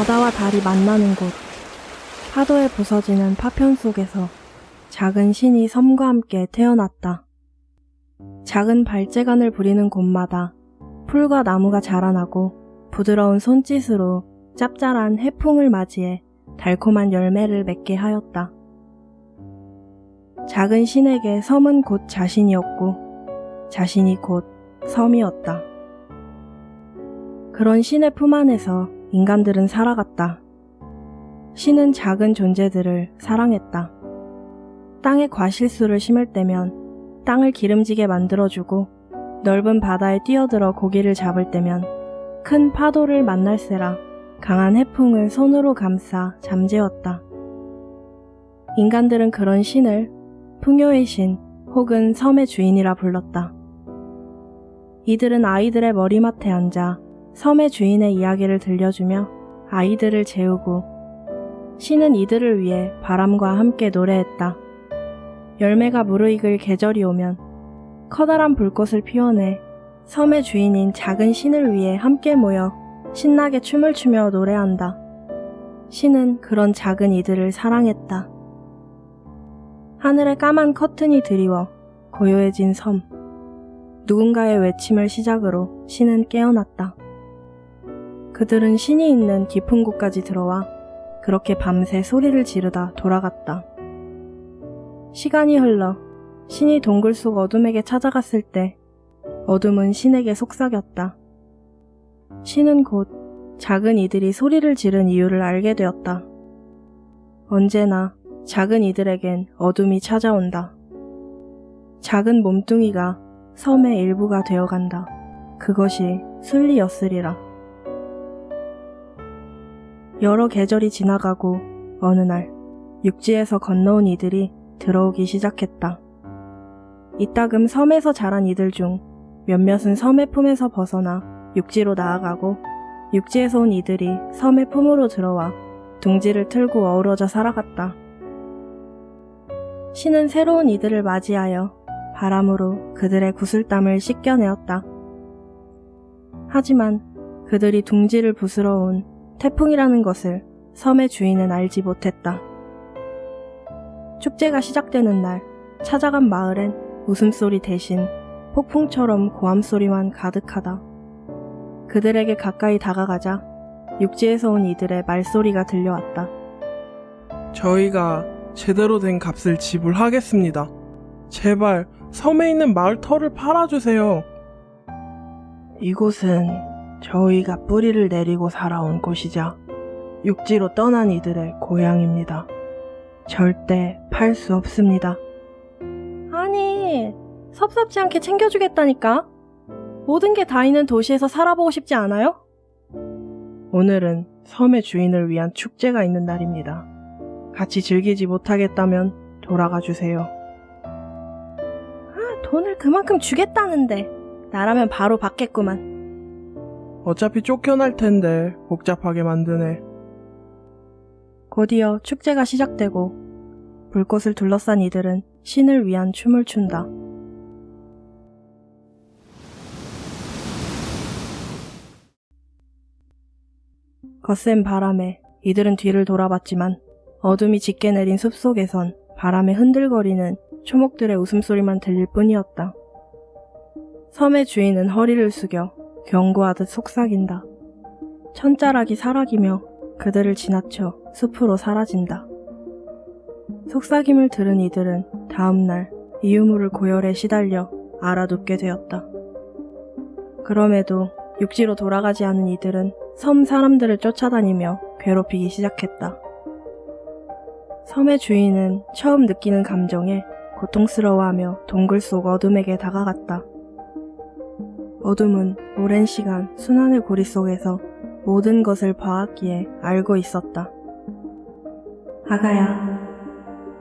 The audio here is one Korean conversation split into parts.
바다와 달이 만나는 곳, 파도에 부서지는 파편 속에서 작은 신이 섬과 함께 태어났다. 작은 발재간을 부리는 곳마다 풀과 나무가 자라나고 부드러운 손짓으로 짭짤한 해풍을 맞이해 달콤한 열매를 맺게 하였다. 작은 신에게 섬은 곧 자신이었고 자신이 곧 섬이었다. 그런 신의 품 안에서 인간들은 살아갔다. 신은 작은 존재들을 사랑했다. 땅에 과실수를 심을 때면 땅을 기름지게 만들어주고 넓은 바다에 뛰어들어 고기를 잡을 때면 큰 파도를 만날세라 강한 해풍을 손으로 감싸 잠재웠다. 인간들은 그런 신을 풍요의 신 혹은 섬의 주인이라 불렀다. 이들은 아이들의 머리맡에 앉아 섬의 주인의 이야기를 들려주며 아이들을 재우고 신은 이들을 위해 바람과 함께 노래했다. 열매가 무르익을 계절이 오면 커다란 불꽃을 피워내 섬의 주인인 작은 신을 위해 함께 모여 신나게 춤을 추며 노래한다. 신은 그런 작은 이들을 사랑했다. 하늘에 까만 커튼이 드리워 고요해진 섬. 누군가의 외침을 시작으로 신은 깨어났다. 그들은 신이 있는 깊은 곳까지 들어와 그렇게 밤새 소리를 지르다 돌아갔다. 시간이 흘러 신이 동굴 속 어둠에게 찾아갔을 때 어둠은 신에게 속삭였다. 신은 곧 작은 이들이 소리를 지른 이유를 알게 되었다. 언제나 작은 이들에겐 어둠이 찾아온다. 작은 몸뚱이가 섬의 일부가 되어간다. 그것이 순리였으리라. 여러 계절이 지나가고 어느 날 육지에서 건너온 이들이 들어오기 시작했다. 이따금 섬에서 자란 이들 중 몇몇은 섬의 품에서 벗어나 육지로 나아가고 육지에서 온 이들이 섬의 품으로 들어와 둥지를 틀고 어우러져 살아갔다. 신은 새로운 이들을 맞이하여 바람으로 그들의 구슬땀을 씻겨내었다. 하지만 그들이 둥지를 부스러 온 태풍이라는 것을 섬의 주인은 알지 못했다. 축제가 시작되는 날 찾아간 마을엔 웃음소리 대신 폭풍처럼 고함소리만 가득하다. 그들에게 가까이 다가가자 육지에서 온 이들의 말소리가 들려왔다. 저희가 제대로 된 값을 지불하겠습니다. 제발 섬에 있는 마을 터를 팔아주세요. 이곳은 저희가 뿌리를 내리고 살아온 곳이자 육지로 떠난 이들의 고향입니다. 절대 팔 수 없습니다. 아니, 섭섭지 않게 챙겨주겠다니까. 모든 게 다 있는 도시에서 살아보고 싶지 않아요? 오늘은 섬의 주인을 위한 축제가 있는 날입니다. 같이 즐기지 못하겠다면 돌아가 주세요. 돈을 그만큼 주겠다는데 나라면 바로 받겠구만. 어차피 쫓겨날 텐데 복잡하게 만드네. 곧이어 축제가 시작되고 불꽃을 둘러싼 이들은 신을 위한 춤을 춘다. 거센 바람에 이들은 뒤를 돌아봤지만 어둠이 짙게 내린 숲속에선 바람에 흔들거리는 초목들의 웃음소리만 들릴 뿐이었다. 섬의 주인은 허리를 숙여 경고하듯 속삭인다. 천자락이 사라지며 그들을 지나쳐 숲으로 사라진다. 속삭임을 들은 이들은 다음날 이 유물을 고열에 시달려 알아눕게 되었다. 그럼에도 육지로 돌아가지 않은 이들은 섬 사람들을 쫓아다니며 괴롭히기 시작했다. 섬의 주인은 처음 느끼는 감정에 고통스러워하며 동굴 속 어둠에게 다가갔다. 어둠은 오랜 시간 순환의 고리 속에서 모든 것을 봐왔기에 알고 있었다. 아가야,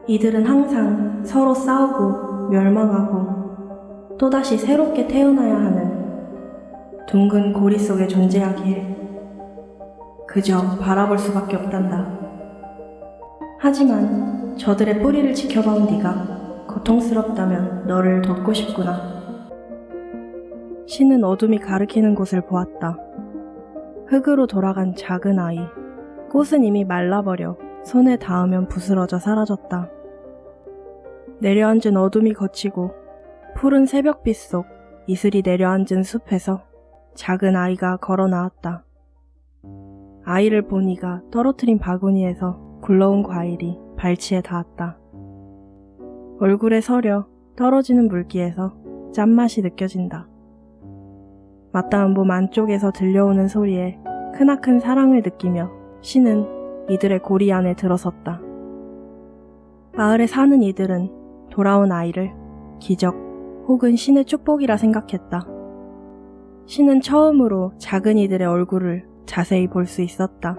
이들은 항상 서로 싸우고 멸망하고 또다시 새롭게 태어나야 하는 둥근 고리 속에 존재하기에 그저 바라볼 수밖에 없단다. 하지만 저들의 뿌리를 지켜봐온 네가 고통스럽다면 너를 돕고 싶구나. 신은 어둠이 가리키는 곳을 보았다. 흙으로 돌아간 작은 아이. 꽃은 이미 말라버려 손에 닿으면 부스러져 사라졌다. 내려앉은 어둠이 걷히고 푸른 새벽빛 속 이슬이 내려앉은 숲에서 작은 아이가 걸어 나왔다. 아이를 보니가 떨어뜨린 바구니에서 굴러온 과일이 발치에 닿았다. 얼굴에 서려 떨어지는 물기에서 짠맛이 느껴진다. 맞닿은 몸 안쪽에서 들려오는 소리에 크나큰 사랑을 느끼며 신은 이들의 고리 안에 들어섰다. 마을에 사는 이들은 돌아온 아이를 기적 혹은 신의 축복이라 생각했다. 신은 처음으로 작은 이들의 얼굴을 자세히 볼 수 있었다.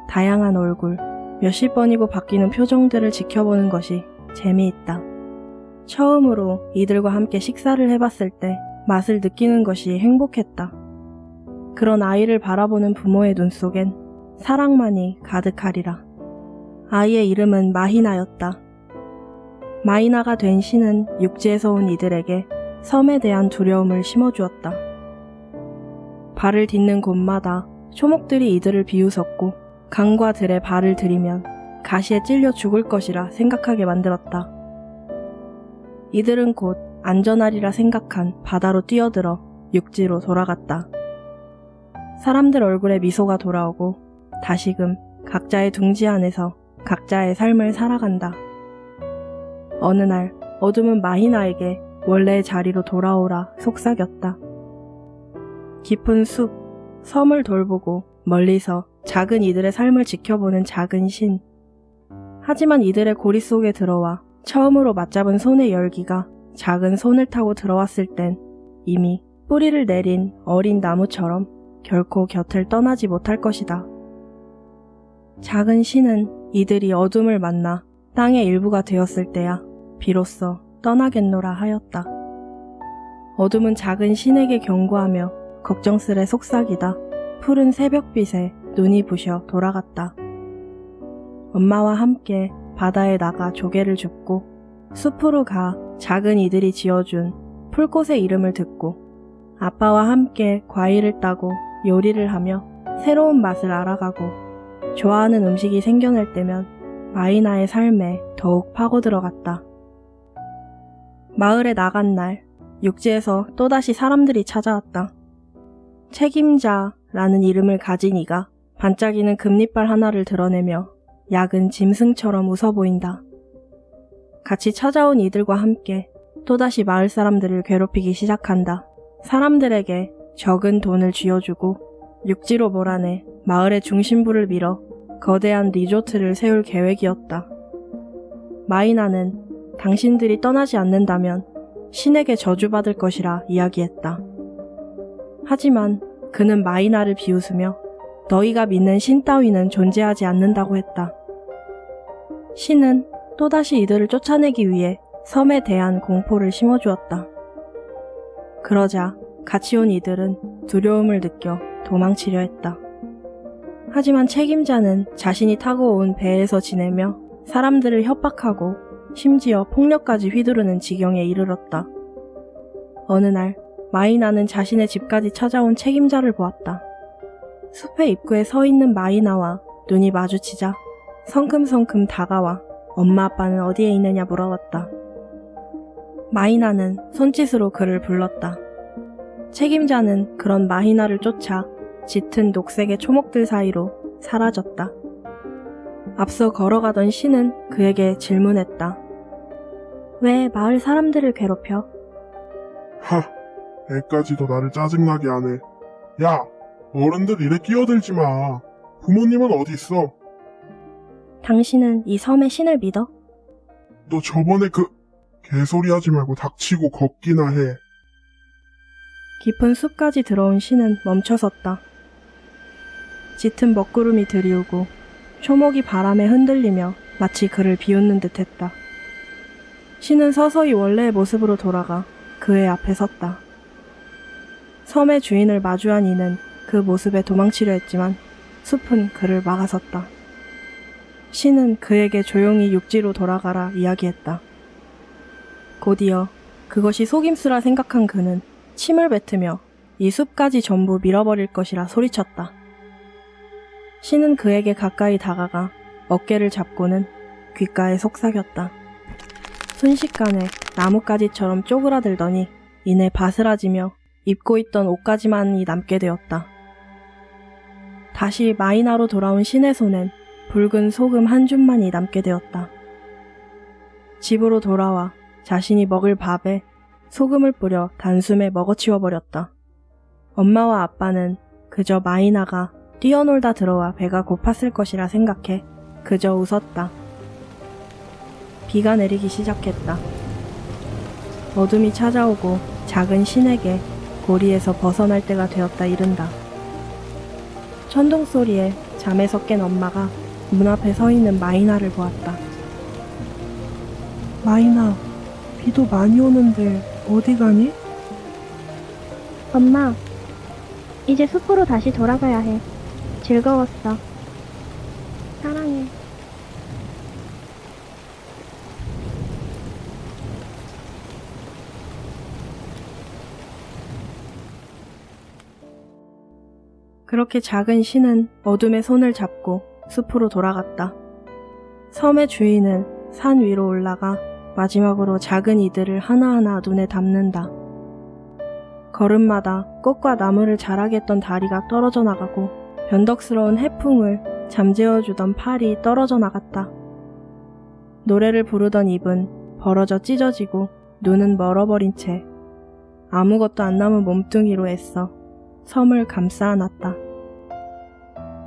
다양한 얼굴, 몇십 번이고 바뀌는 표정들을 지켜보는 것이 재미있다. 처음으로 이들과 함께 식사를 해봤을 때 맛을 느끼는 것이 행복했다. 그런 아이를 바라보는 부모의 눈 속엔 사랑만이 가득하리라. 아이의 이름은 마히나였다. 마히나가 된 신은 육지에서 온 이들에게 섬에 대한 두려움을 심어주었다. 발을 딛는 곳마다 초목들이 이들을 비웃었고 강과 들에 발을 들이면 가시에 찔려 죽을 것이라 생각하게 만들었다. 이들은 곧 안전하리라 생각한 바다로 뛰어들어 육지로 돌아갔다. 사람들 얼굴에 미소가 돌아오고 다시금 각자의 둥지 안에서 각자의 삶을 살아간다. 어느 날 어둠은 마히나에게 원래의 자리로 돌아오라 속삭였다. 깊은 숲, 섬을 돌보고 멀리서 작은 이들의 삶을 지켜보는 작은 신. 하지만 이들의 고리 속에 들어와 처음으로 맞잡은 손의 열기가 작은 손을 타고 들어왔을 땐 이미 뿌리를 내린 어린 나무처럼 결코 곁을 떠나지 못할 것이다. 작은 신은 이들이 어둠을 만나 땅의 일부가 되었을 때야 비로소 떠나겠노라 하였다. 어둠은 작은 신에게 경고하며 걱정스레 속삭이다 푸른 새벽빛에 눈이 부셔 돌아갔다. 엄마와 함께 바다에 나가 조개를 줍고 숲으로 가 작은 이들이 지어준 풀꽃의 이름을 듣고 아빠와 함께 과일을 따고 요리를 하며 새로운 맛을 알아가고 좋아하는 음식이 생겨날 때면 마히나의 삶에 더욱 파고들어갔다. 마을에 나간 날 육지에서 또다시 사람들이 찾아왔다. 책임자라는 이름을 가진 이가 반짝이는 금리빨 하나를 드러내며 약은 짐승처럼 웃어 보인다. 같이 찾아온 이들과 함께 또다시 마을 사람들을 괴롭히기 시작한다. 사람들에게 적은 돈을 쥐어주고 육지로 몰아내 마을의 중심부를 밀어 거대한 리조트를 세울 계획이었다. 마히나는 당신들이 떠나지 않는다면 신에게 저주받을 것이라 이야기했다. 하지만 그는 마히나를 비웃으며 너희가 믿는 신 따위는 존재하지 않는다고 했다. 신은 또다시 이들을 쫓아내기 위해 섬에 대한 공포를 심어주었다. 그러자 같이 온 이들은 두려움을 느껴 도망치려 했다. 하지만 책임자는 자신이 타고 온 배에서 지내며 사람들을 협박하고 심지어 폭력까지 휘두르는 지경에 이르렀다. 어느 날 마히나는 자신의 집까지 찾아온 책임자를 보았다. 숲의 입구에 서 있는 마히나와 눈이 마주치자 성큼성큼 다가와 엄마 아빠는 어디에 있느냐 물어봤다. 마히나는 손짓으로 그를 불렀다. 책임자는 그런 마히나를 쫓아 짙은 녹색의 초목들 사이로 사라졌다. 앞서 걸어가던 신은 그에게 질문했다. 왜 마을 사람들을 괴롭혀? 하, 애까지도 나를 짜증나게 하네. 야, 어른들 일에 끼어들지 마. 부모님은 어디 있어? 당신은 이 섬의 신을 믿어? 너 저번에 개소리 하지 말고 닥치고 걷기나 해. 깊은 숲까지 들어온 신은 멈춰섰다. 짙은 먹구름이 드리우고 초목이 바람에 흔들리며 마치 그를 비웃는 듯했다. 신은 서서히 원래의 모습으로 돌아가 그의 앞에 섰다. 섬의 주인을 마주한 이는 그 모습에 도망치려 했지만 숲은 그를 막아섰다. 신은 그에게 조용히 육지로 돌아가라 이야기했다. 곧이어 그것이 속임수라 생각한 그는 침을 뱉으며 이 숲까지 전부 밀어버릴 것이라 소리쳤다. 신은 그에게 가까이 다가가 어깨를 잡고는 귓가에 속삭였다. 순식간에 나뭇가지처럼 쪼그라들더니 이내 바스라지며 입고 있던 옷가지만이 남게 되었다. 다시 마이나로 돌아온 신의 손엔 붉은 소금 한 줌만이 남게 되었다. 집으로 돌아와 자신이 먹을 밥에 소금을 뿌려 단숨에 먹어치워버렸다. 엄마와 아빠는 그저 마이나가 뛰어놀다 들어와 배가 고팠을 것이라 생각해 그저 웃었다. 비가 내리기 시작했다. 어둠이 찾아오고 작은 신에게 고리에서 벗어날 때가 되었다 이른다. 천둥 소리에 잠에서 깬 엄마가 문 앞에 서 있는 마이나를 보았다. 마이나, 비도 많이 오는데 어디 가니? 엄마, 이제 숲으로 다시 돌아가야 해. 즐거웠어. 사랑해. 그렇게 작은 신은 어둠의 손을 잡고 숲으로 돌아갔다. 섬의 주인은 산 위로 올라가 마지막으로 작은 이들을 하나하나 눈에 담는다. 걸음마다 꽃과 나무를 자라게 했던 다리가 떨어져 나가고 변덕스러운 해풍을 잠재워주던 팔이 떨어져 나갔다. 노래를 부르던 입은 벌어져 찢어지고 눈은 멀어버린 채 아무것도 안 남은 몸뚱이로 애써 섬을 감싸 안았다.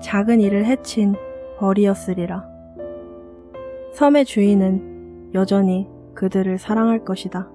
작은 이를 해친 벌이었으리라. 섬의 주인은 여전히 그들을 사랑할 것이다.